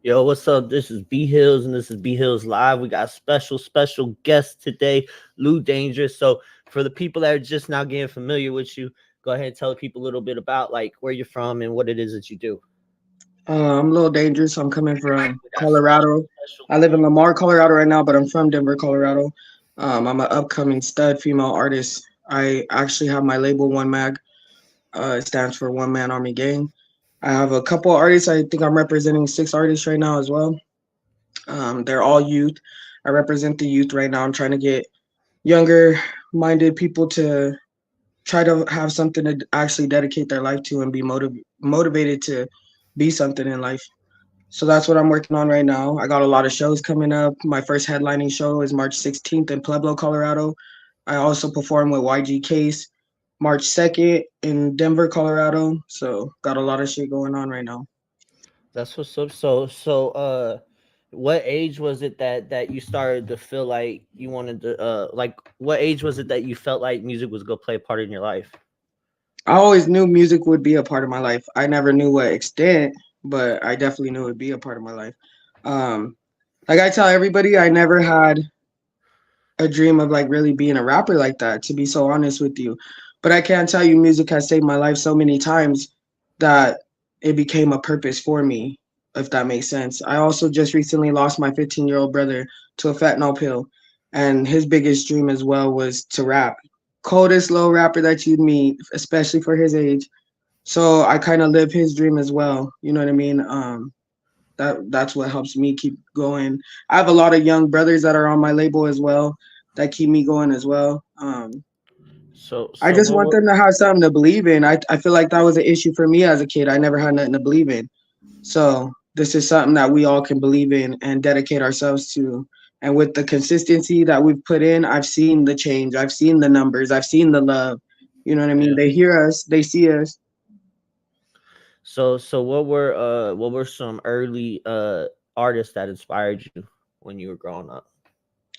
Yo, what's up? This is Bhillz and this is Bhillz Live. We got a special guest today, Luh Dangerouz. So for the people that are just now getting familiar with you, go ahead and tell people a little bit about like where you're from and what it is that you do. I'm a little dangerous. I'm coming from Colorado. I live in Lamar, Colorado right now, but I'm from Denver, Colorado. I'm an upcoming stud female artist. I actually have my label One Mag. It stands for One Man Army Gang. I have a couple artists. I think I'm representing 6 artists right now as well. They're all youth. I represent the youth right now. I'm trying to get younger minded people to try to have something to actually dedicate their life to and be motivated to be something in life. So that's what I'm working on right now. I got a lot of shows coming up. My first headlining show is March 16th in Pueblo, Colorado. I also perform with YG Case March 2nd in Denver, Colorado. So got a lot of shit going on right now. That's what's up. What age was it that you started to feel like you wanted to like what age was it that you felt like music was gonna play a part in your life? I always knew music would be a part of my life. I never knew what extent, but I definitely knew it would be a part of my life. Um, like I tell everybody, I never had a dream of like really being a rapper like that, to be so honest with you. But I can't tell you, music has saved my life so many times that it became a purpose for me, if that makes sense. I also just recently lost my 15-year-old brother to a fentanyl pill, and his biggest dream as well was to rap. Coldest little rapper that you'd meet, especially for his age. So I kind of live his dream as well. You know what I mean? That's what helps me keep going. I have a lot of young brothers that are on my label as well that keep me going as well. So I so just what want were them to have something to believe in. I feel like that was an issue for me as a kid. I never had nothing to believe in. So this is something that we all can believe in and dedicate ourselves to. And with the consistency that we've put in, I've seen the change. I've seen the numbers. I've seen the love. You know what I mean? yeah. They hear us. They see us. So what were some early artists that inspired you when you were growing up?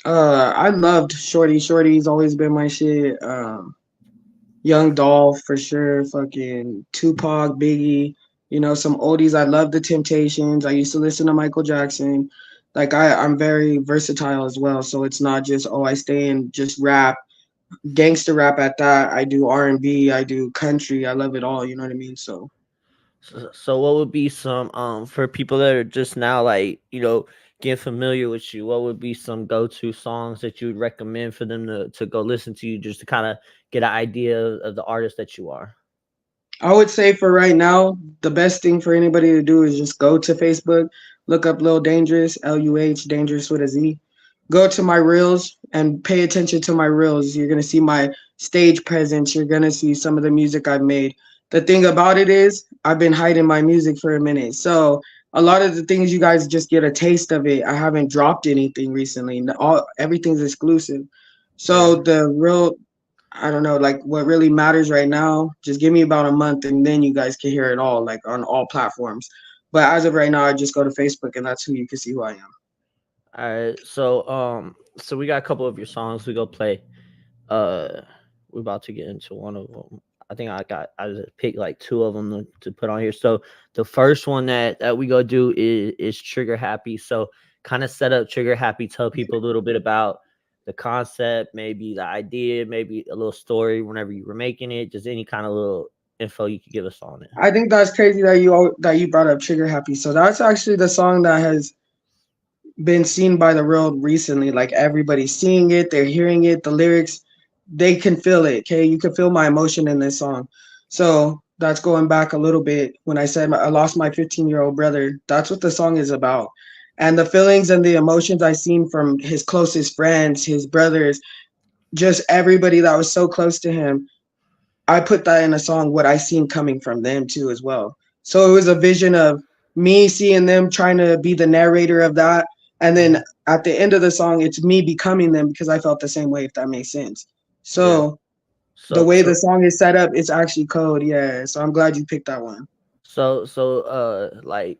I loved Shorty. Shorty's always been my shit. Young Dolph for sure. Fucking Tupac, Biggie. You know, some oldies. I love the Temptations. I used to listen to Michael Jackson. Like I'm very versatile as well. So it's not just I stay in just rap, gangster rap at that. I do R&B. I do country. I love it all. You know what I mean? So So what would be some for people that are just now like getting familiar with you? What would be some go to songs that you would recommend for them to go listen to you just to kind of get an idea of the artist that you are? I would say for right now, the best thing for anybody to do is just go to Facebook, look up Lil Dangerous, Luh Dangerous with a Z. Go to my reels and pay attention to my reels. You're gonna see my stage presence. You're gonna see some of the music I've made. The thing about it is, I've been hiding my music for a minute, so a lot of the things you guys just get a taste of it. I haven't dropped anything recently. All everything's exclusive. Yeah. So the real I don't know, like what really matters right now, just give me about a month and then you guys can hear it all, like on all platforms. But as of right now, I just go to Facebook and that's who you can see who I am. All right. So we got a couple of your songs we go play. Uh, we're about to get into one of them. I just picked like two of them to put on here. So the first one that we go do is Trigger Happy. So kind of set up Trigger Happy, tell people a little bit about the concept, maybe the idea, maybe a little story whenever you were making it, just any kind of little info you could give us on it. I think that's crazy that you brought up Trigger Happy. So that's actually the song that has been seen by the world recently. Like everybody's seeing it, they're hearing it, the lyrics, they can feel it. Okay, you can feel my emotion in this song. So that's going back a little bit when I said I lost my 15-year-old brother. That's what the song is about. And the feelings and the emotions I seen from his closest friends, his brothers, just everybody that was so close to him. I put that in a song, what I seen coming from them too as well. So it was a vision of me seeing them trying to be the narrator of that. And then Mhm. at the end of the song, it's me becoming them because I felt the same way, if that makes sense. Yeah. So the So way the so song is set up, it's actually code. Yeah. So I'm glad you picked that one. like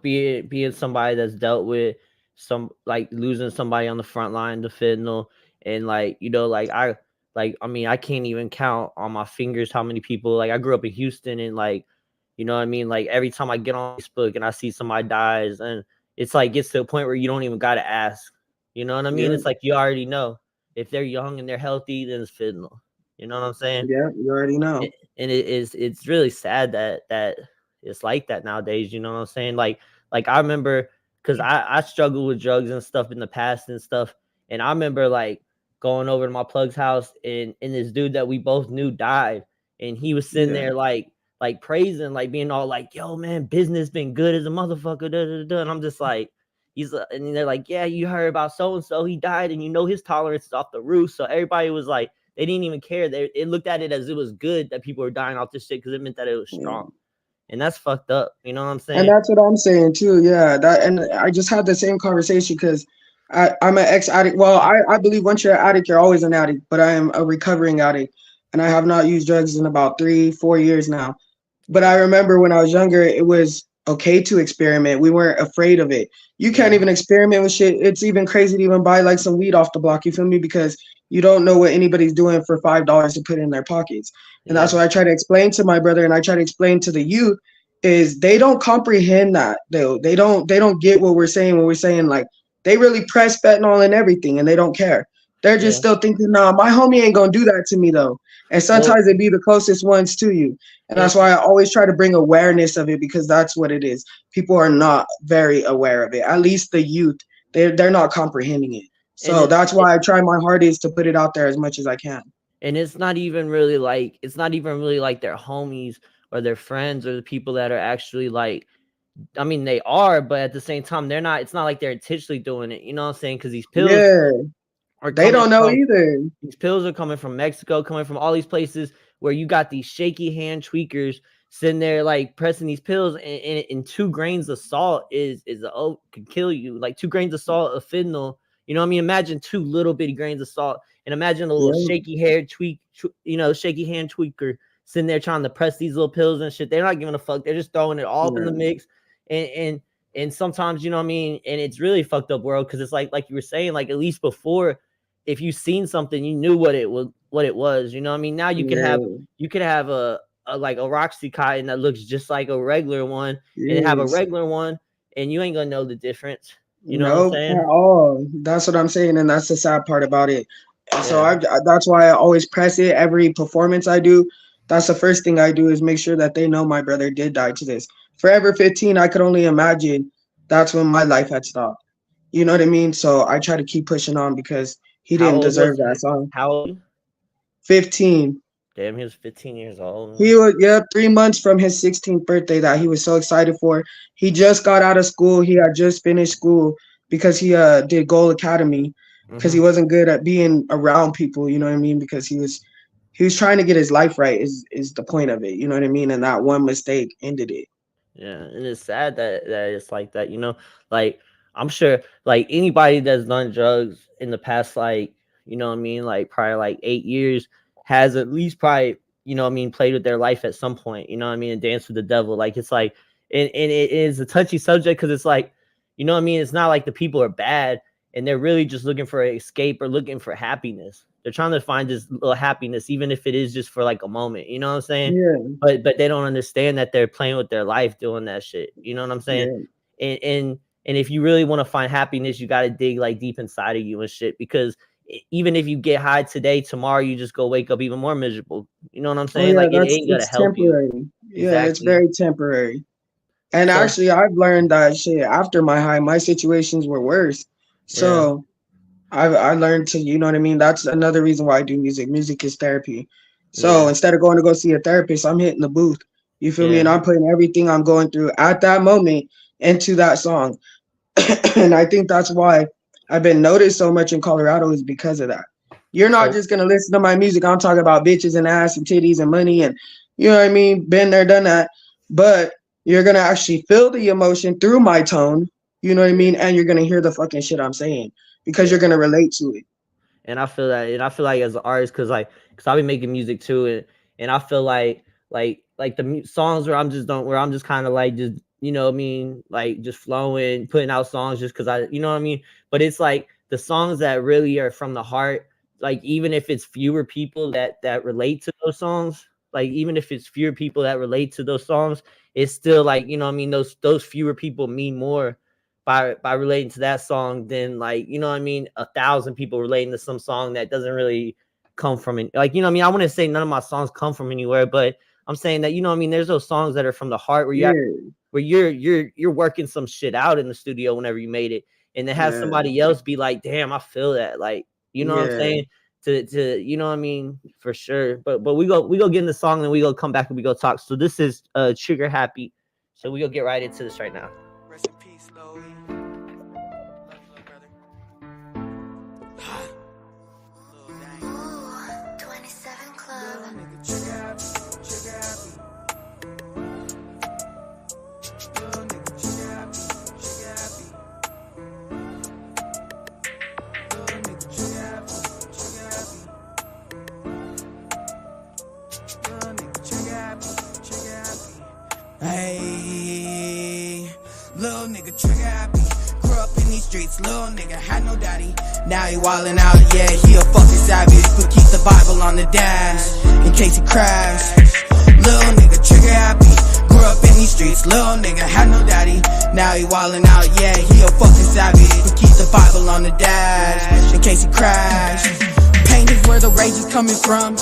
being somebody that's dealt with some like losing somebody on the front line to fentanyl, and I mean I can't even count on my fingers how many people, like I grew up in Houston, and like You know what I mean? Like every time I get on Facebook and I see somebody dies, and it's like gets to a point where you don't even gotta ask. You know what I mean? Yeah, It's like you already know. If they're young and they're healthy, then it's fentanyl. You know what I'm saying? yeah, you already know. And it's really sad that it's like that nowadays. You know what I'm saying? Like I remember because I struggled with drugs and stuff in the past and stuff, and I remember like going over to my plug's house and this dude that we both knew died, and he was sitting Yeah, there like praising, like being all like, "Yo, man, business been good as a motherfucker." Da, da, da. And I'm just like, and they're like, "Yeah, you heard about so and so, he died, and you know his tolerance is off the roof." So everybody was like, they didn't even care. They looked at it as it was good that people were dying off this shit because it meant that it was yeah. strong, and that's fucked up. You know what I'm And saying? that's what I'm saying too. Yeah, that and I just had the same conversation because I'm an ex addict. Well, I believe once you're an addict, you're always an addict. But I am a recovering addict, and I have not used drugs in about 3-4 years now. But I Yeah, remember when I was younger, it was okay to experiment. We weren't afraid of it. You can't yeah, even experiment with shit. It's even crazy to even buy like some weed off the block. You feel me? Because you don't know what anybody's doing for $5 to put in their pockets. And that's yeah, what I try to explain to my brother, and I try to explain to the youth is they don't comprehend that though. They don't get what we're saying when we're saying like they really press fentanyl and everything and they don't care. They're just yeah. still thinking, nah, my homie ain't gonna do that to me though. And Well, sometimes they be the closest ones to you. And and, that's why I always try to bring awareness of it because that's what it is. People are not very aware of it. At least the youth, they're not comprehending it. and So it's that's why I try my hardest to put it out there as much as I can. and it's not even really like their homies or their friends or the people that are actually like, I mean, they are, but at the same time, they're not. It's not like they're intentionally doing it. You know what I'm saying? Because Yeah, are they coming don't know from either. these pills are coming from Mexico, coming from all these places where you got these shaky hand tweakers sitting there like pressing these pills, and 2 grains of salt could kill you. Like 2 grains of salt of fentanyl. You know what I mean? Imagine 2 little bitty grains of salt, and imagine a little Yeah, shaky hair shaky hand tweaker sitting there trying to press these little pills and shit. They're not giving a fuck. They're just throwing it all up in the yeah, mix, and sometimes you know what I mean. And it's really fucked up world because it's like you were saying, like at least before, if you seen something, you knew what it was. You know what I mean? Now yeah. you could have a like a Roxycontin that looks just like a regular one, and have a Yes. regular one, and you ain't gonna know the difference. You know what I'm Nope, saying? at all. That's what I'm saying, and that's the sad part about it. And so Yeah. that's why I always press it every performance I do. That's the first thing I do is make sure that they know my brother did die to this. Forever 15, I could only imagine that's when my life had stopped. You know what I mean? So I try to keep pushing on because he How didn't old deserve was that song. how old? 15. Damn, he was 15 years old. He was, yeah, 3 months from his 16th birthday that he was so excited for. He just got out of school. He had just finished school because he did Goal Academy because he Mm-hmm. wasn't good at being around people. You know what I mean? Because he was trying to get his life right. Is the point of it? You know what I mean? And that one mistake ended it. Yeah, and it's sad that it's like that, you know. Like I'm sure like anybody that's done drugs in the past, like, you know what I mean, like probably like 8 years has at least probably, you know what I mean, played with their life at some point, you know what I mean, and danced with the devil. Like it's like and it is a touchy subject because it's like, you know what I mean, it's not like the people are bad and they're really just looking for an escape or looking for happiness. They're trying to find this little happiness, even if it is just for like a moment, you know what I'm saying? Yeah, But they don't understand that they're playing with their life doing that shit. You know what I'm saying? yeah, And if you really want to find happiness, you got to dig like deep inside of you and shit. Because even if you get high today, tomorrow you just go wake up even more miserable. You know what I'm oh saying? yeah, Like it that's ain't gonna it's help you. temporary. Yeah, it's Exactly. very temporary. And So actually, I've learned that shit after my high. My situations were worse. yeah, So I learned to, you know what I mean? That's another reason why I do music. Music is therapy. So yeah, instead of going to go see a therapist, I'm hitting the booth. You feel me? yeah. And I'm putting everything I'm going through at that moment into that song. And I think that's why I've been noticed so much in Colorado is because of that. You're not So just gonna listen to my music. I'm talking about bitches and ass and titties and money and you know what I mean? Been there, done that. But you're gonna actually feel the emotion through my tone. You know what I mean? And you're gonna hear the fucking shit I'm saying because you're yeah. gonna relate to it. And I feel that, and I feel like as an artist, cause I be making music too, and I feel like the songs where I'm just don't where I'm just kind of like just, you know what I mean, like just flowing, putting out songs just cause I, you know what I mean. But it's like the songs that really are from the heart, like even if it's fewer people that relate to those songs, like even if it's fewer people that relate to those songs, it's still like, you know what I mean, those fewer people mean more by relating to that song than, like, you know what I mean, 1,000 people relating to some song that doesn't really come from it. Like, you know what I mean, I wouldn't say none of my songs come from anywhere, but I'm saying that, you know what I mean, there's those songs that are from the heart where you have, Yeah, where you're working some shit out in the studio whenever you made it, and then have yeah, somebody else be like, damn, I feel that, like, you know what I'm yeah. saying, to you know what I mean, for sure. But we go get in the song, and we go come back and we go talk. So this is Trigger Happy, so we go get right into this right now. Rest in peace, Luh. Love you, little brother. Luh Dangerouz. 27 Club. Little nigga, trigger happy, trigger happy. Little nigga, trigger happy, trigger happy. Little nigga, trigger happy, trigger happy. Little nigga, trigger happy, trigger happy. Hey, little nigga, trigger happy. Grew up in these streets, little nigga had no daddy. Now he wildin' out, yeah, he a fucking savage. But keep the Bible on the dash, in case he crash. Little nigga, trigger happy. Grew up in these streets, little nigga had no daddy. Now he wildin' out, yeah, he a fucking savage. But keep the Bible on the dash, in case he crash. Pain is where the rage is coming from.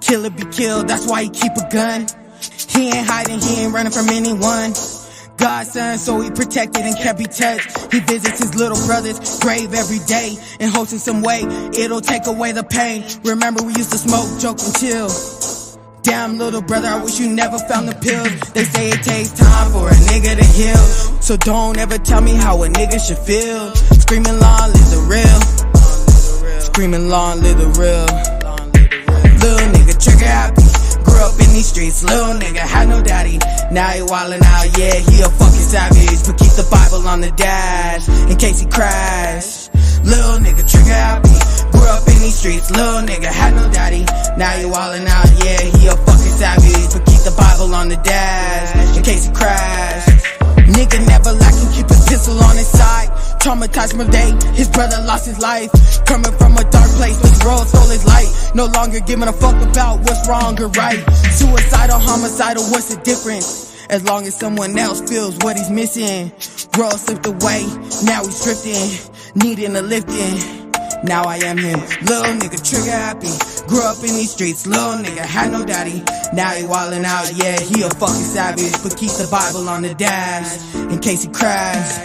Kill or be killed, that's why he keep a gun. He ain't hiding, he ain't running from anyone. God's son, so he protected and can't be touched. He visits his little brother's grave every day and hopes in some way it'll take away the pain. Remember we used to smoke, joke and chill. Damn little brother, I wish you never found the pills. They say it takes time for a nigga to heal, so don't ever tell me how a nigga should feel. Screaming long live the real. Screaming long live the real. Little nigga trigger happy. Grew up in these streets, little nigga had no daddy. Now he wildin' out, yeah, he a fucking savage. But keep the Bible on the dash, in case he crash. Little nigga trigger happy. Grew up in these streets, little nigga had no daddy. Now he wildin' out, yeah, he a fucking savage. But keep the Bible on the dash, in case he crash. Nigga never lacking, keep his pistol on his side. Traumatized from the day his brother lost his life. Coming from a dark place, this world stole his light. No longer giving a fuck about what's wrong or right. Suicidal, homicidal, what's the difference? As long as someone else feels what he's missing. World slipped away, now he's drifting, needing a lifting. Now I am him, little nigga trigger happy. Grew up in these streets, little nigga had no daddy. Now he wildin' out, yeah, he a fucking savage. But keep the Bible on the dash, in case he crash.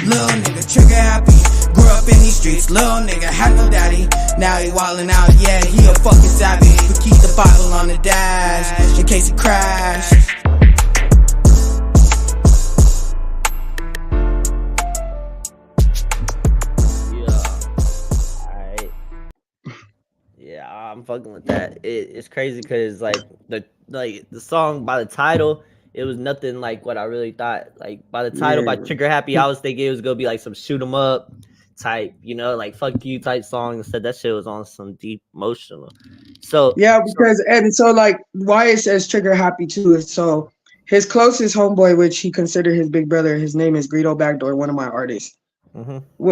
Little nigga trigger happy. Grew up in these streets, little nigga had no daddy. Now he wildin' out, yeah, he a fucking savage. But keep the Bible on the dash, in case he crash. Yeah, I'm fucking with that. It's crazy because like the song, by the title, it was nothing like what I really thought. Like by the title, by Trigger Happy, I was thinking it was gonna be like some shoot 'em up type, you know, like fuck you type song. Instead, that shit was on some deep emotional. So Yeah, because and so like why it says Trigger Happy too is so his closest homeboy, which he considered his big brother, his name is Greedo Backdoor, one of my artists.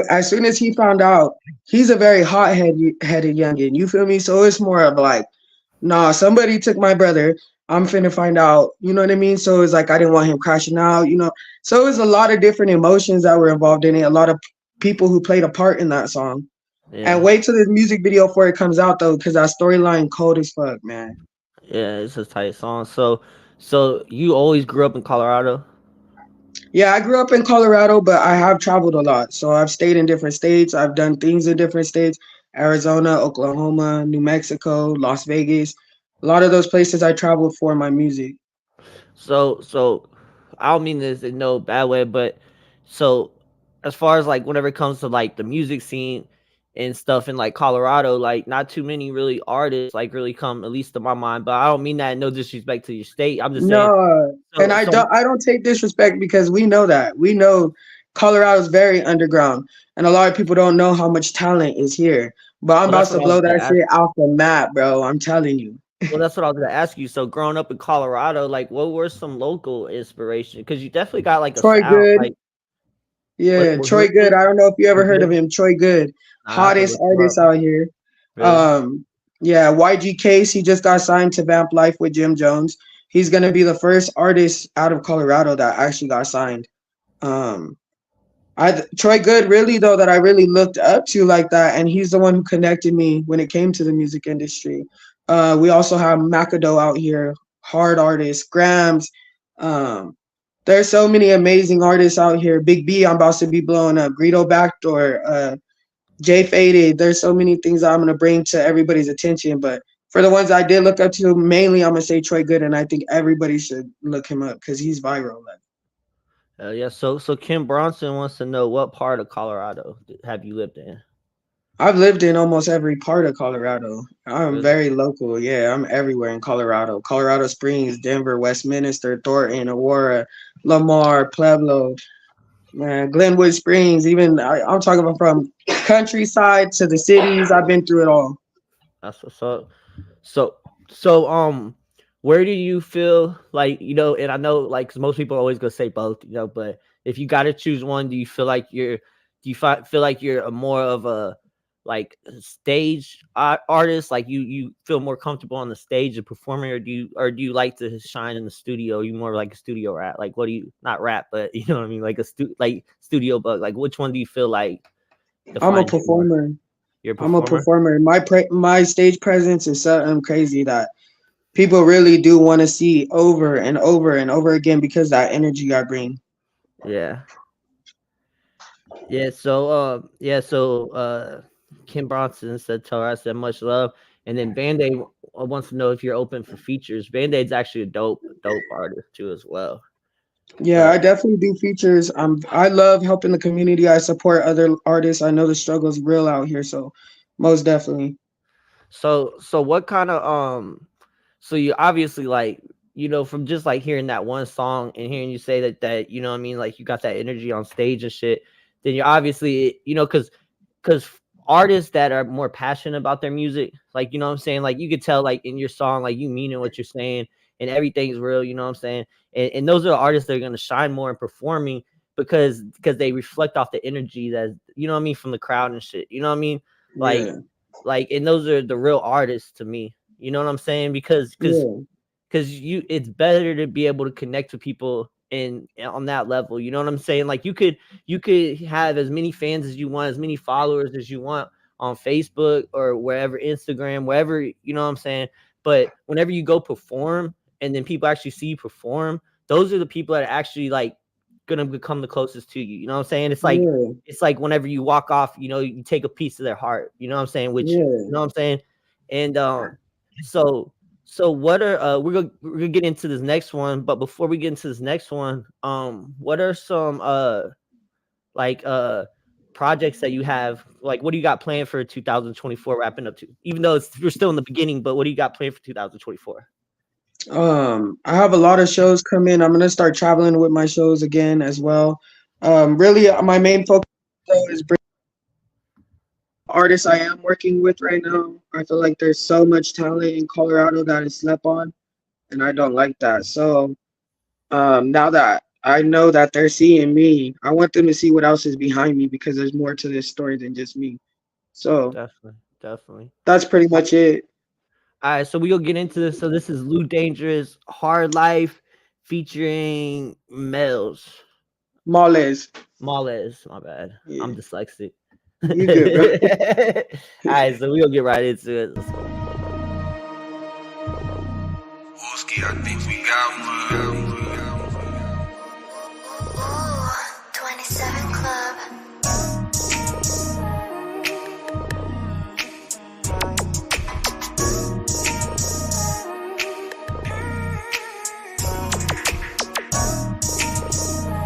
As soon as he found out, he's a very hot-headed youngin. You feel me? So it's more of like, nah, somebody took my brother. I'm finna find out. You know what I mean? So it's like I didn't want him crashing out. You know, so it was a lot of different emotions that were involved in it. A lot of people who played a part in that song. Yeah. And wait till this music video before it comes out though, because that storyline cold as fuck, man. Yeah, it's a tight song. So you always grew up in Colorado? Yeah, I grew up in Colorado, but I have traveled a lot. So I've stayed in different states. I've done things in different states: Arizona, Oklahoma, New Mexico, Las Vegas. A lot of those places I traveled for my music. So I don't mean this in no bad way, but so as far as like whenever it comes to like the music scene and stuff in like Colorado, like not too many really artists like really come, at least to my mind. But I don't mean that in no disrespect to your state. I'm just saying. No, and I don't take disrespect because we know that. We know Colorado is very underground, and a lot of people don't know how much talent is here. But I'm about to blow that shit off the map, bro. I'm telling you. Well, that's what I was gonna ask you. So, growing up in Colorado, like, what were some local inspiration? Because you definitely got like a Troy sound, Good. like, yeah, Troy Good. I don't know if you ever heard of him. Troy Good, hottest artist out here. Really? Yeah, YG Case, he just got signed to Vamp Life with Jim Jones. He's gonna be the first artist out of Colorado that actually got signed. Um, Troy Good really though that I really looked up to like that, and he's the one who connected me when it came to the music industry. We also have Macado out here, hard artists, Grams. Um, there's so many amazing artists out here. Big B, I'm about to be blowing up. Greedo Backdoor, Jay Faded. There's so many things I'm gonna bring to everybody's attention, but for the ones I did look up to, mainly I'm gonna say Troy Good, and I think everybody should look him up because he's viral. Like, Yeah. So Kim Bronson wants to know, what part of Colorado have you lived in? I've lived in almost every part of Colorado. I'm Really? very local. Yeah, I'm everywhere in Colorado. Colorado Springs, Denver, Westminster, Thornton, Aurora, Lamar, Pueblo, man, Glenwood Springs. Even I'm talking about from countryside to the cities. I've been through it all. That's what's up. So where do you feel like, and I know like 'cause most people are always gonna say both, but if you got to choose one, do you feel like feel like you're a more of a like stage artist, like you feel more comfortable on the stage of performing, or do you like to shine in the studio? Are you more like a studio rat? Like, what do you, not rap, but you know what I mean, like like studio bug? Like, which one do you feel like I'm a defines you more? performer. You're a I'm a performer? performer. My stage presence is something crazy that people really do want to see over and over and over again because that energy I bring. Yeah. So Kim Bronson said, tell her I said much love. And then Band-Aid wants to know if you're open for features. Band-Aid's actually a dope artist too as well. Yeah, But I definitely do features. I love helping the community. I support other artists. I know the struggle's real out here, so most definitely. so what kind of so you obviously like, from just like hearing that one song and hearing you say that you know what I mean, like you got that energy on stage and shit, then you're obviously, because artists that are more passionate about their music, like, you know what I'm saying, like you could tell like in your song, like you meaning what you're saying and everything's real, you know what I'm saying, and those are the artists that are going to shine more in performing because they reflect off the energy that, you know what I mean, from the crowd and shit, you know what I mean, like Yeah, and those are the real artists to me, you know what I'm saying, because yeah, it's better to be able to connect with people and on that level, you know what I'm saying, like you could have as many fans as you want, as many followers as you want on Facebook or wherever, Instagram, wherever, you know what I'm saying, but whenever you go perform and then people actually see you perform, those are the people that are actually like gonna become the closest to you, you know what I'm saying, yeah, it's like whenever you walk off, you take a piece of their heart, you know what I'm saying, which, you yeah. know what I'm saying, and so what are we're gonna get into this next one, but before we get into this next one, what are some like projects that you have, like what do you got planned for 2024 wrapping up to, even though we're still in the beginning, but what do you got planned for 2024? I have a lot of shows coming. I'm gonna start traveling with my shows again as well. Really, my main focus though is bringing artists I am working with right now. I feel like there's so much talent in Colorado that is slept on, and I don't like that. So now that I know that they're seeing me, I want them to see what else is behind me because there's more to this story than just me. So Definitely. that's pretty much it. All right, so we'll get into this. So this is Luh Dangerouz, Hard Life, featuring Males. Males. Males, my bad. Yeah. I'm dyslexic. You good, bro? All right, so we'll get right into it. Let's go. I think we got 27 Club.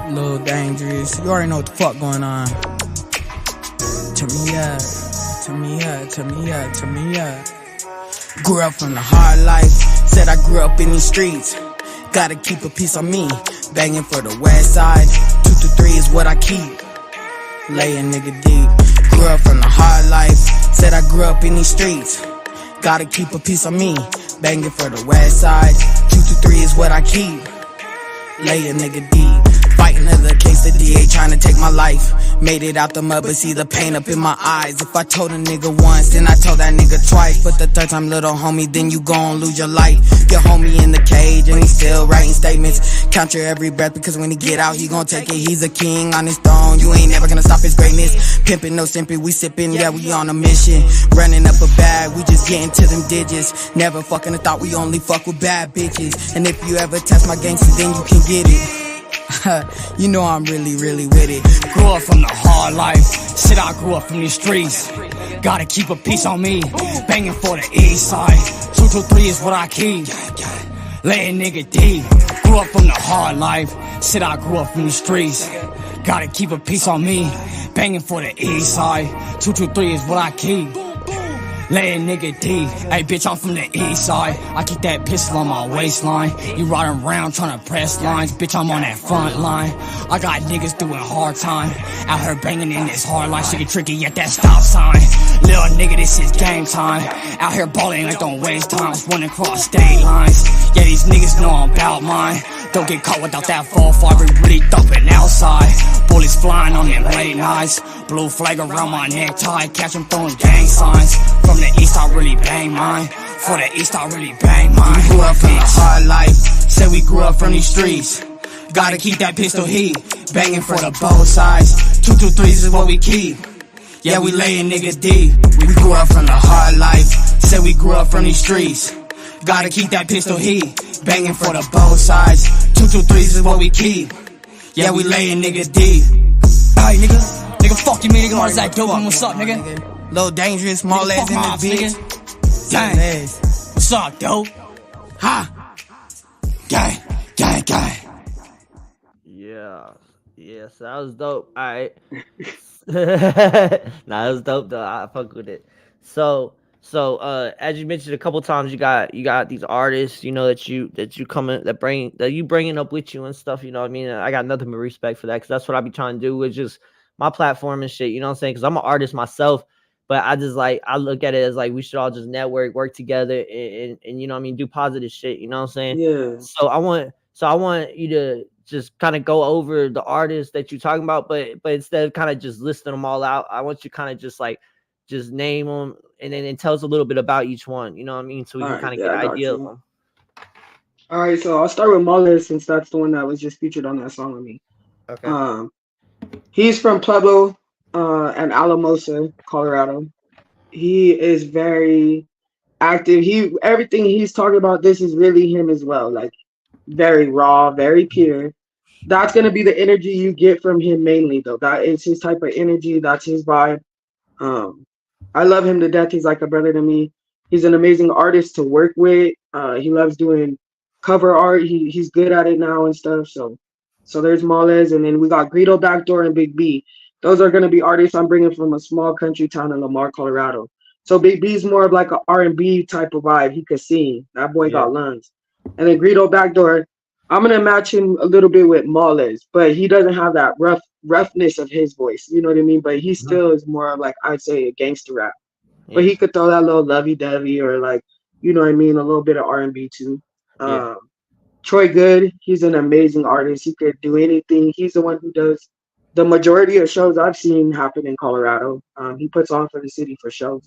Luh Dangerouz, you already know what the fuck going on. Turn me up, turn me up, turn me up, turn me up. Grew up from the hard life, said I grew up in these streets. Gotta keep a piece on me, banging for the west side. 2 to 3 is what I keep, lay a nigga deep. Grew up from the hard life, said I grew up in these streets. Gotta keep a piece on me, banging for the west side. 2 to 3 is what I keep, lay a nigga deep. Fighting another case, the DA trying to take my life. Made it out the mud, but see the pain up in my eyes. If I told a nigga once, then I told that nigga twice. But the third time, little homie, then you gon' lose your life. Your homie in the cage, and he still writing statements. Count your every breath, because when he get out, he gon' take it. He's a king on his throne, you ain't never gonna stop his greatness. Pimpin', no simpin', we sippin', yeah, we on a mission. Running up a bag, we just getting to them digits. Never fucking a thought we only fuck with bad bitches. And if you ever test my gangster, then you can get it. You know I'm really, really with it. Grew up from the hard life. Shit, I grew up from these streets. Gotta keep a piece on me. Banging for the east side. 223 is what I keep. Laying nigga deep. Grew up from the hard life. Shit, I grew up from the streets. Gotta keep a piece on me. Banging for the east side. 223 is what I keep. Laying nigga deep. Hey bitch, I'm from the east side. I keep that pistol on my waistline. You riding around trying to press lines. Bitch, I'm on that front line. I got niggas doing hard time. Out here banging in this hard line. Shit get tricky at that stop sign. Little nigga, this is game time. Out here balling like don't waste time. Running across state lines. Yeah, these niggas know I'm about mine. Don't get caught without that 4-5. We really thumping outside. Bullets flying on them late nights. Blue flag around my necktie. Catch them throwing gang signs. From the east, I really bang mine. For the east, I really bang mine. We grew up from the hard life. Said we grew up from these streets. Gotta keep that pistol heat. Banging for the both sides. 223s is what we keep. Yeah, we laying niggas deep. We grew up from the hard life. Said we grew up from these streets. Gotta keep that pistol heat. Banging for the both sides. 223s is what we keep. Yeah, we laying niggas deep. Alright, nigga. Nigga, fuck you, man. Nigga, what's that dope? What's up, nigga? Luh Dangerouz, small ass in the bitch. Gang. What's up, dope? Ha. Gang. Gang, gang. Yeah. Yes, that was dope. All right. That was dope though. I fuck with it. So as you mentioned a couple times, you got these artists, you know, that you coming that you bringing up with you and stuff. You know what I mean? I got nothing but respect for that, because that's what I be trying to do with just my platform and shit. You know what I'm saying? Because I'm an artist myself, but I just I look at it as like we should all just network, work together, and you know what I mean, do positive shit. You know what I'm saying? Yeah. So I want you to just kind of go over the artists that you're talking about, but instead of kind of just listing them all out, I want you kind of just name them and then tell us a little bit about each one. You know what I mean? So we can kind of get an idea of them. All right, so I'll start with Mullis, since that's the one that was just featured on that song with me. Okay. He's from Pueblo and Alamosa, Colorado. He is very active. Everything he's talking about, this is really him as well. Like, very raw, very pure. That's gonna be the energy you get from him mainly, though. That is his type of energy. That's his vibe. I love him to death. He's like a brother to me. He's an amazing artist to work with. He loves doing cover art. He's good at it now and stuff. So there's Molez, and then we got Greedo Backdoor and Big B. Those are gonna be artists I'm bringing from a small country town in Lamar, Colorado. So Big B's more of like an R&B type of vibe. He could sing. That boy got lungs. And then Greedo Backdoor, I'm gonna match him a little bit with Molez, but he doesn't have that roughness of his voice. You know what I mean? But he still is more of like, I'd say, a gangster rap. Yeah. But he could throw that little lovey-dovey or like, you know what I mean, a little bit of R&B too. Yeah. Troy Good, he's an amazing artist. He could do anything. He's the one who does the majority of shows I've seen happen in Colorado. He puts on for the city for shows.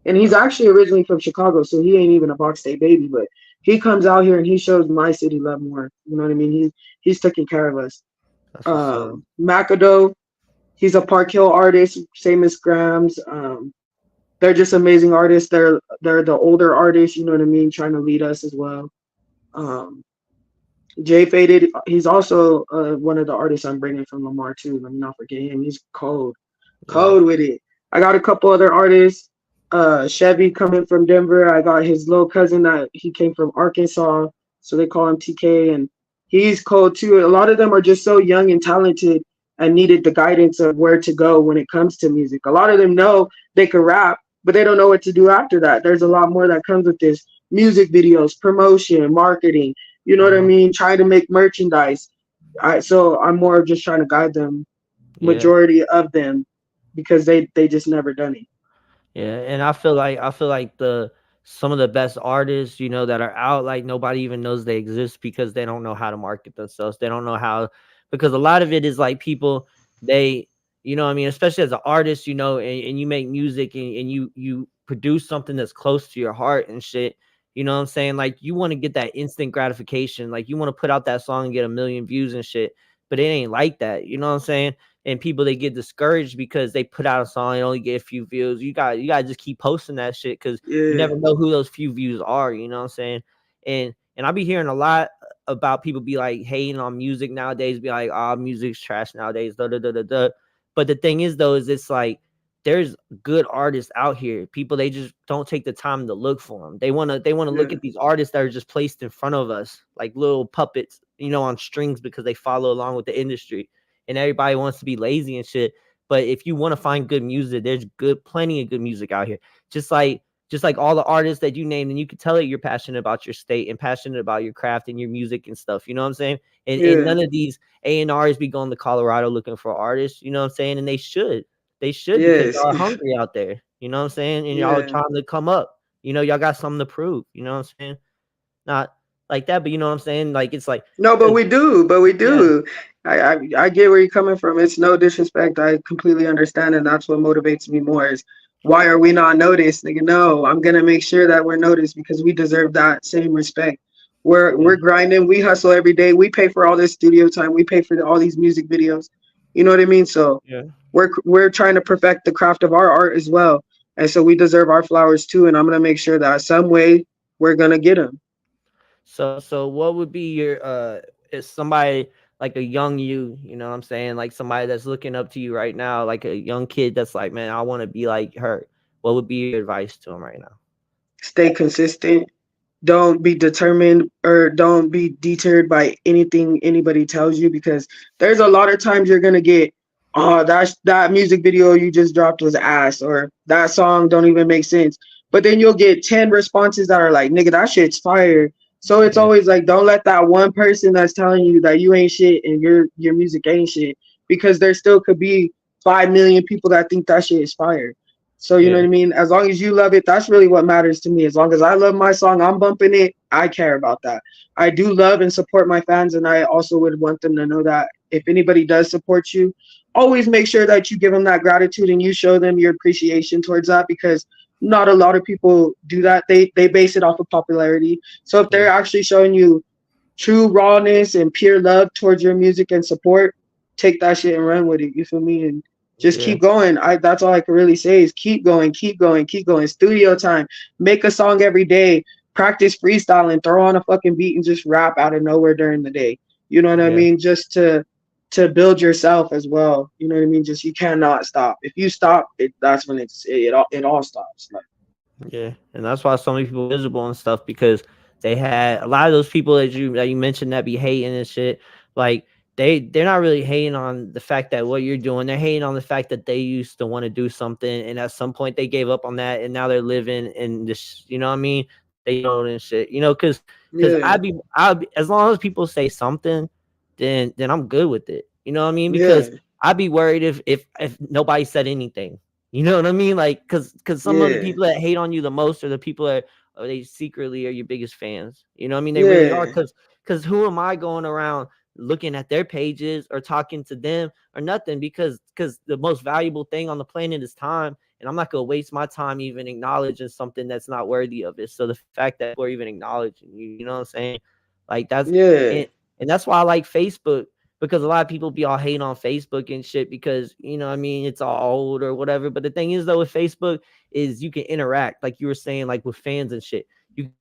And he's actually originally from Chicago, so he ain't even a Box State baby, but he comes out here and he shows my city love more. You know what I mean? He's taking care of us. McAdoe, he's a Park Hill artist, same as Grams. They're just amazing artists. They're the older artists, you know what I mean, trying to lead us as well. Jay Faded, he's also one of the artists I'm bringing from Lamar too. Let me not forget him. He's cold with it. I got a couple other artists. Chevy coming from Denver. I got his little cousin that he came from Arkansas, so they call him TK, and he's cold too. A lot of them are just so young and talented and needed the guidance of where to go when it comes to music. A lot of them know they can rap, but they don't know what to do after that. There's a lot more that comes with this: music videos, promotion, marketing. You know what I mean? Trying to make merchandise. So I'm more of just trying to guide them, majority of them, because they just never done it. Yeah, and I feel like some of the best artists, you know, that are out, like nobody even knows they exist because they don't know how to market themselves. They don't know how, because a lot of it is like people, they You know what I mean? Especially as an artist, you know, and you make music and you produce something that's close to your heart and shit. You know what I'm saying? Like you want to get that instant gratification. Like you want to put out that song and get a million views and shit. But it ain't like that. You know what I'm saying? And people they get discouraged because they put out a song and only get a few views. You gotta just keep posting that shit because you Yeah, never know who those few views are. You know what I'm saying? And I be hearing a lot about people be like hating on music nowadays. Be like, oh, music's trash nowadays. Da da da da da. But the thing is, though, is it's like there's good artists out here. People they just don't take the time to look for them. They wanna look yeah, at these artists that are just placed in front of us like little puppets, you know, on strings because they follow along with the industry. And everybody wants to be lazy and shit. But if you want to find good music, there's plenty of good music out here. Just like all the artists that you named, and you can tell that you're passionate about your state and passionate about your craft and your music and stuff. You know what I'm saying? And yeah, none of these A&Rs be going to Colorado looking for artists, you know what I'm saying? And they should. They should because yes, y'all are hungry out there. You know what I'm saying? And y'all are yeah. trying to come up. You know, y'all got something to prove. You know what I'm saying? Not like that, but you know what I'm saying? Like it's like No, but 'cause we do, but we yeah, do. I get where you're coming from. It's no disrespect. I completely understand, and that's what motivates me more. Is why are we not noticed? Nigga, no, I'm gonna make sure that we're noticed because we deserve that same respect. yeah, We're grinding. We hustle every day. We pay for all this studio time. We pay for all these music videos. You know what I mean? So yeah. we're trying to perfect the craft of our art as well, and so we deserve our flowers too. And I'm gonna make sure that some way we're gonna get them. So what would be your is somebody like a young you know what I'm saying? Like somebody that's looking up to you right now, like a young kid that's like, man, I want to be like her. What would be your advice to him right now? Stay consistent. Don't be determined or don't be deterred by anything anybody tells you because there's a lot of times you're gonna get, oh, that music video you just dropped was ass, or that song don't even make sense. But then you'll get 10 responses that are like, nigga, that shit's fire. So it's Yeah, always like, don't let that one person that's telling you that you ain't shit and your music ain't shit, because there still could be 5 million people that think that shit is fire. So you know yeah, what I mean? As long as you love it, that's really what matters to me. As long as I love my song, I'm bumping it. I care about that. I do love and support my fans, and I also would want them to know that if anybody does support you, always make sure that you give them that gratitude and you show them your appreciation towards that, because not a lot of people do that. They base it off of popularity. So if yeah, they're actually showing you true rawness and pure love towards your music and support, take that shit and run with it. You feel me? And just yeah, keep going. That's all I can really say is keep going, keep going, keep going. Studio time. Make a song every day. Practice freestyling. Throw on a fucking beat and just rap out of nowhere during the day. You know what I yeah, mean? Just to build yourself as well. You know what I mean? Just you cannot stop. If you stop, that's when it all stops. Like, yeah. And that's why so many people are miserable and stuff because they had a lot of those people that you mentioned that be hating and shit. Like they're not really hating on the fact that what you're doing. They're hating on the fact that they used to want to do something and at some point they gave up on that and now they're living in this. You know what I mean? They own and shit. You know, because yeah, I'd be as long as people say something, then I'm good with it. You know what I mean? yeah, Because I'd be worried if nobody said anything. You know what I mean? Like, cause some of the yeah, people that hate on you the most are the people that they secretly are your biggest fans. You know what I mean? They really are. yeah, Cause who am I going around looking at their pages or talking to them or nothing? Because the most valuable thing on the planet is time, and I'm not gonna waste my time even acknowledging something that's not worthy of it. So the fact that we're even acknowledging you, you know what I'm saying? Like that's yeah, and and that's why I like Facebook because a lot of people be all hating on Facebook and shit because you know what I mean it's all old or whatever. But the thing is though with Facebook is you can interact like you were saying like with fans and shit.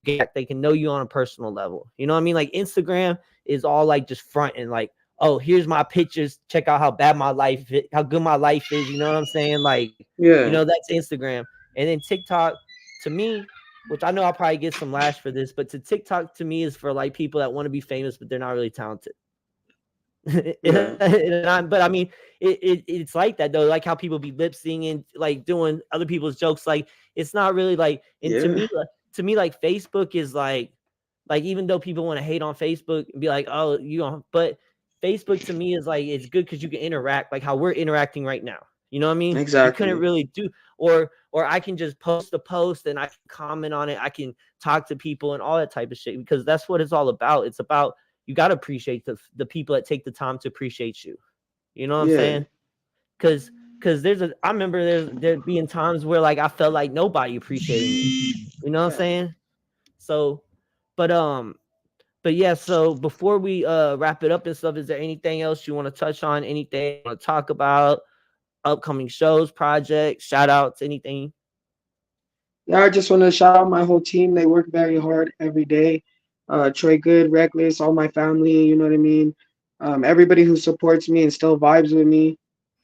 They can know you on a personal level. You know what I mean? Like Instagram is all like just front and like oh here's my pictures. Check out how bad my life is, how good my life is. You know what I'm saying? Like you yeah. know that's Instagram and then TikTok to me. Which I know I'll probably get some lash for this, but to TikTok to me is for like people that want to be famous, but they're not really talented. Yeah, But I mean, it's like that though. Like how people be lip singing, like doing other people's jokes. Like it's not really like. And yeah, to me, like Facebook is like even though people want to hate on Facebook and be like, oh, you know, but Facebook to me is like it's good because you can interact, like how we're interacting right now. You know what I mean? You couldn't exactly. really do, or I can just post a post and I can comment on it. I can talk to people and all that type of shit because that's what it's all about. It's about you got to appreciate the people that take the time to appreciate you. You know what I'm Yeah, saying? because I remember there being times where like I felt like nobody appreciated me. You know what I'm saying? So, but yeah. So before we wrap it up and stuff, is there anything else you want to touch on? Anything you want to talk about? Upcoming shows, projects, shout outs, anything? Yeah, I just want to shout out my whole team. They work very hard every day. Troy Good, Reckless, all my family, you know what I mean? Everybody who supports me and still vibes with me.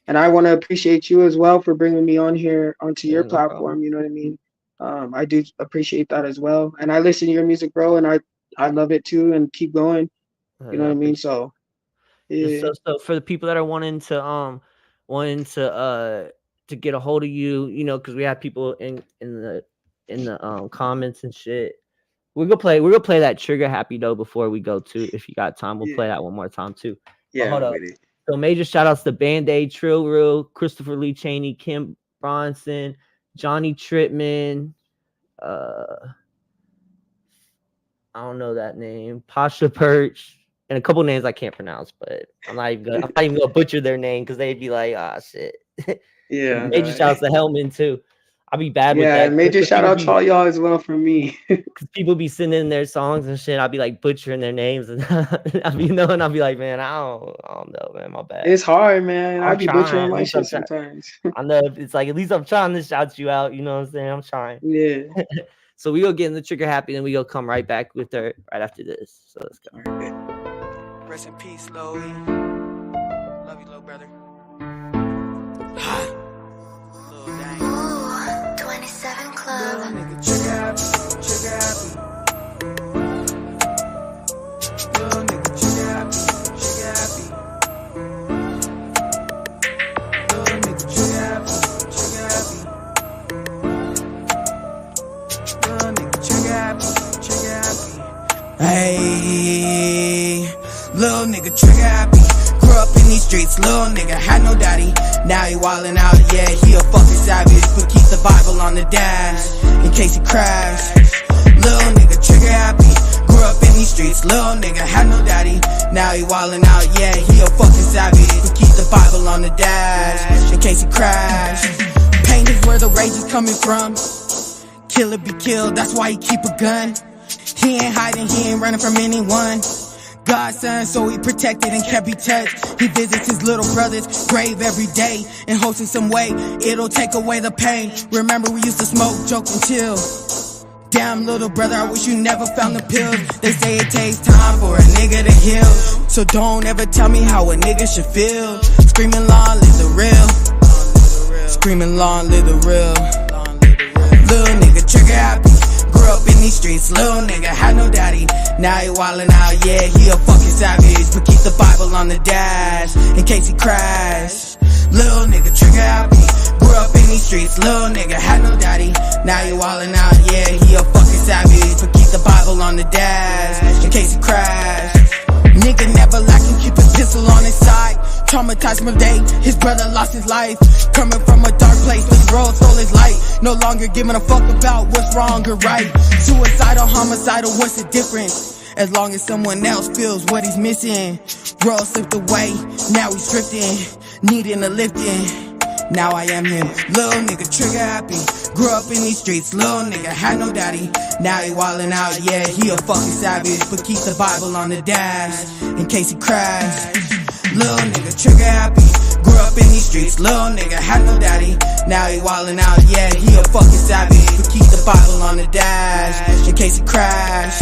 And I want to appreciate you as well for bringing me on here onto Yeah, your no problem. platform, you know what I mean? I do appreciate that as well. And I listen to your music, bro, and I love it too and keep going, you know Yeah, what I I mean? appreciate So, it. yeah. So for the people that are wanting to get a hold of you, you know, because we have people in the comments and shit. We're gonna play that Trigger Happy though before we go too. If you got time, we'll play that one more time too. But hold up. So major shout outs to Band-Aid, Trill Real, Christopher Lee Cheney, Kim Bronson, Johnny Trittman, I don't know that name, Pasha Perch, and a couple names I can't pronounce, but I'm not even gonna butcher their name because they'd be like, ah shit. Yeah. Major shout outs to Hellman too. I'll be bad with Yeah, that and major because shout out to all y'all as well from me. people be sending their songs and shit. I'll be like butchering their names and I'll be knowing. I'll be like, man, I don't know, man, my bad. It's hard, man. I I'm be trying. butchering At my least I'm shit trying. sometimes. I know it's like at least I'm trying to shout you out. You know what I'm saying? I'm trying. Yeah. So we go get in the Trigger Happy, and we go come right back with her right after this. So let's go. Rest in peace, Loey. Love you, little brother. Luh Dangerouz. 27 Club. Little nigga, trigger happy, trigger happy. Little nigga, trigger happy, trigger happy. Little nigga, trigger happy, trigger happy. Little nigga, trigger happy, trigger happy. Hey, little nigga, trigger happy. Grew up in these streets, little nigga had no daddy. Now he wildin' out, yeah, he a fucking savage. But keep the Bible on the dash in case he crash. Little nigga, trigger happy. Grew up in these streets, little nigga had no daddy. Now he wildin' out, yeah, he a fucking savage. But keep the Bible on the dash in case he crash. Pain is where the rage is coming from. Kill or be killed, that's why he keep a gun. He ain't hiding, he ain't running from anyone. God's son, so he protected and can't be touched. He visits his little brother's grave every day and hopes in some way it'll take away the pain. Remember we used to smoke, joke and chill. Damn little brother, I wish you never found the pills. They say it takes time for a nigga to heal, so don't ever tell me how a nigga should feel. Screaming long live the real. Screaming long live the real. Little nigga trigger happy. Grew up in these streets, little nigga had no daddy. Now he wildin' out, yeah, he a fucking savage. But keep the Bible on the dash in case he crash. Little nigga trigger happy. Grew up in these streets, little nigga had no daddy. Now he wildin' out, yeah, he a fucking savage. But keep the Bible on the dash in case he crash. Nigga never lacking, keep his pistol on his side. Traumatized from the day his brother lost his life. Coming from a dark place, this world stole his light. No longer giving a fuck about what's wrong or right. Suicidal, homicidal, what's the difference? As long as someone else feels what he's missing. World slipped away, now he's drifting, needing a lifting. Now I am him, little nigga trigger happy. Grew up in these streets, little nigga had no daddy. Now he wildin' out, yeah, he a fucking savage. But keep the Bible on the dash in case he crash. Little nigga trigger happy. Grew up in these streets, little nigga had no daddy. Now he wildin' out, yeah, he a fucking savage. But keep the Bible on the dash in case he crash.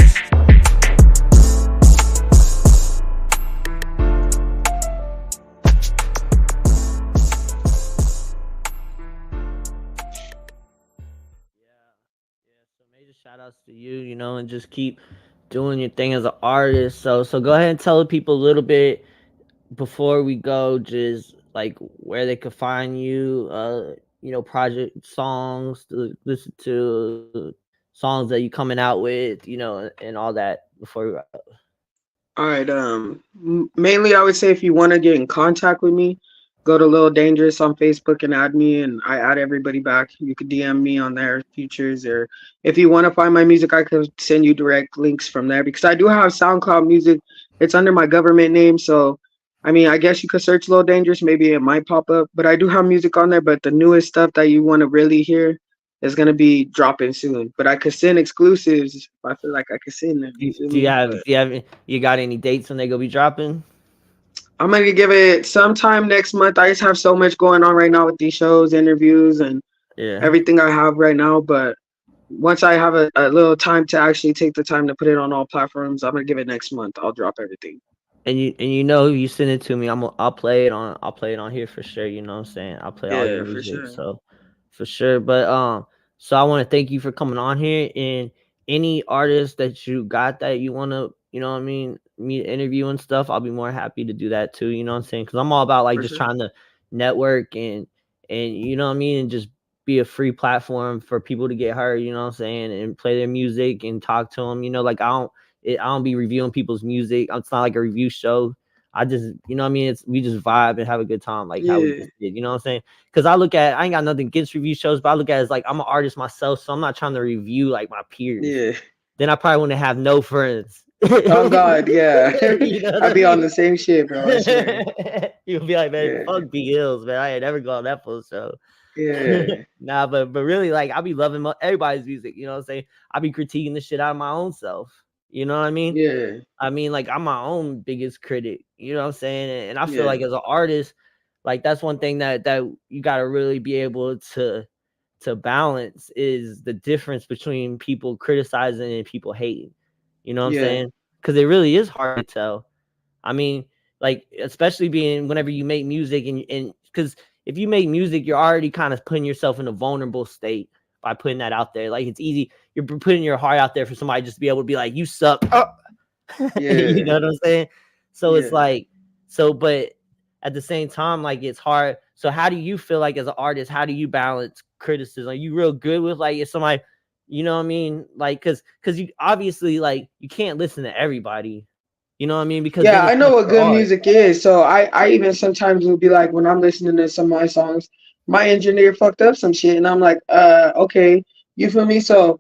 Shout outs to you, you know, and just keep doing your thing as an artist. So go ahead and tell the people a little bit before we go, just like where they could find you, you know, project songs to listen to, songs that you coming out with, you know, and all that before we wrap up. All right. Mainly I would say if you want to get in contact with me, go to Luh Dangerouz on Facebook and add me, and I add everybody back. You could DM me on their features, or if you want to find my music, I could send you direct links from there because I do have SoundCloud music. It's under my government name, so I mean, I guess you could search Luh Dangerouz. Maybe it might pop up. But I do have music on there. But the newest stuff that you want to really hear is gonna be dropping soon. But I could send exclusives if I feel like I could send them. You feel Do you me? have But you got any dates when they gonna be dropping? I'm gonna give it sometime next month. I just have so much going on right now with these shows, interviews, and Yeah. everything I have right now. But once I have a little time to actually take the time to put it on all platforms, I'm gonna give it next month. I'll drop everything. And you know, you send it to me, I'll play it on here for sure. You know what I'm saying? I'll play all your Yeah, for music, sure. so for sure. But so I want to thank you for coming on here. And any artists that you got that you want to, you know what I mean, me to interview and stuff, I'll be more happy to do that too. You know what I'm saying? Because I'm all about like For just sure. trying to network and you know what I mean, and just be a free platform for people to get heard. You know what I'm saying? And play their music and talk to them. You know, like I don't be reviewing people's music. It's not like a review show. I just, you know what I mean? We just vibe and have a good time, like how we Yeah, just did. You know what I'm saying? Because I ain't got nothing against review shows, but I look at it as like I'm an artist myself, so I'm not trying to review like my peers. yeah. Then I probably wouldn't have no friends. Oh God, yeah. You know what I I be on mean? the same shit, bro. I swear. You'll be like, man, Yeah, fuck Bhillz, man. I ain't never go on that full show. yeah, Nah, but really, like, I be loving everybody's music. You know what I'm saying? I be critiquing the shit out of my own self. You know what I mean? yeah, I mean, like, I'm my own biggest critic. You know what I'm saying? And I feel yeah, like as an artist, like that's one thing that you got to really be able to balance is the difference between people criticizing and people hating. You know what I'm yeah, saying? Because it really is hard to tell. I mean, like especially being whenever you make music and because if you make music, you're already kind of putting yourself in a vulnerable state by putting that out there. Like it's easy, you're putting your heart out there for somebody just to be able to be like, you suck. You yeah, know what I'm saying? So it's yeah. like, but at the same time, like it's hard. So how do you feel like as an artist? How do you balance criticism? Are you real good with like if somebody, you know what I mean? Like, cause you obviously like you can't listen to everybody. You know what I mean? Because Yeah, then I it's know not what your good art. music is. So I even sometimes will be like when I'm listening to some of my songs, my engineer fucked up some shit, and I'm like, okay, you feel me? So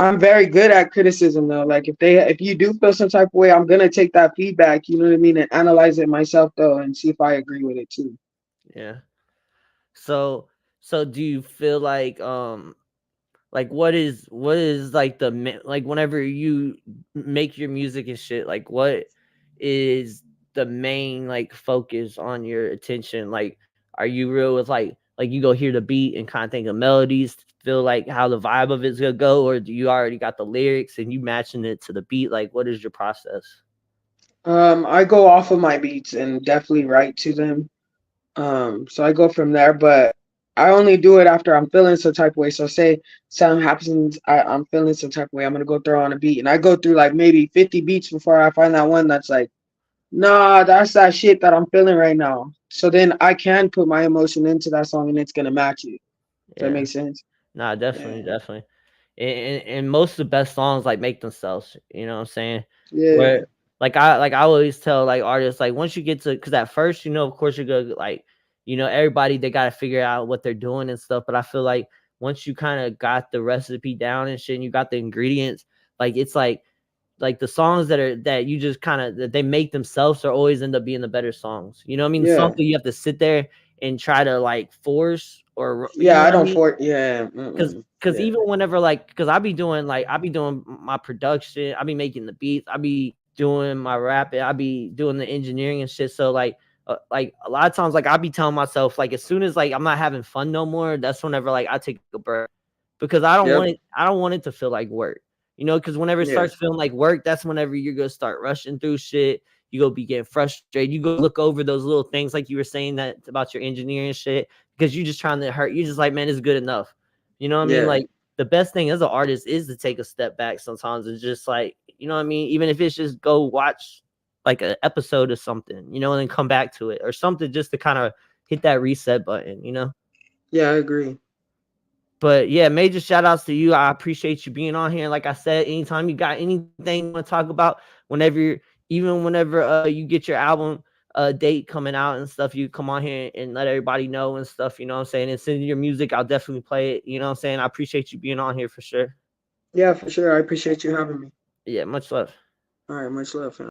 I'm very good at criticism though. Like if you do feel some type of way, I'm gonna take that feedback, you know what I mean, and analyze it myself though and see if I agree with it too. Yeah. So do you feel like what is like like whenever you make your music and shit, like what is the main like focus on your attention? Like are you real with like you go hear the beat and kind of think of melodies, feel like how the vibe of it's gonna go, or do you already got the lyrics and you matching it to the beat? Like what is your process? I go off of my beats and definitely write to them. So I go from there, but I only do it after I'm feeling some type of way. So say something happens, I'm feeling some type of way, I'm gonna go throw on a beat. And I go through like maybe 50 beats before I find that one that's like, nah, that's that shit that I'm feeling right now. So then I can put my emotion into that song and it's gonna match it. Does that Yeah. make sense? Nah, Yeah. definitely. And most of the best songs like make themselves, you know what I'm saying? Yeah. Where like I always tell like artists, like once you get to, because at first, you know, of course you're gonna like, you know, everybody they gotta figure out what they're doing and stuff. But I feel like once you kind of got the recipe down and shit and you got the ingredients, like it's like the songs that you just kind of that they make themselves are always end up being the better songs. You know what I mean? The songs Yeah. that you have to sit there and try to like force or you Yeah, know I what I don't mean? for yeah. Cause Yeah. even whenever like, cause I be doing my production, I be making the beats, I be doing my rapping, I be doing the engineering and shit. So like a lot of times, like I be telling myself, like as soon as like I'm not having fun no more, that's whenever like I take a break because Yep. I don't want it to feel like work, you know. Because whenever it Yeah. starts feeling like work, that's whenever you're gonna start rushing through shit. You go be getting frustrated. You go look over those little things like you were saying that about your engineering shit because you're just trying to hurt. You're just like, man, it's good enough. You know what I mean? Yeah. Like the best thing as an artist is to take a step back sometimes and just like, you know what I mean? Even if it's just go watch like an episode of something, you know, and then come back to it or something just to kind of hit that reset button, you know? Yeah, I agree. But yeah, major shout outs to you. I appreciate you being on here. Like I said, anytime you got anything you want to talk about, whenever you're even whenever you get your album date coming out and stuff, you come on here and let everybody know and stuff, you know what I'm saying? And send your music, I'll definitely play it. You know what I'm saying? I appreciate you being on here for sure. Yeah, for sure. I appreciate you having me. Yeah, much love. All right, much love, fam.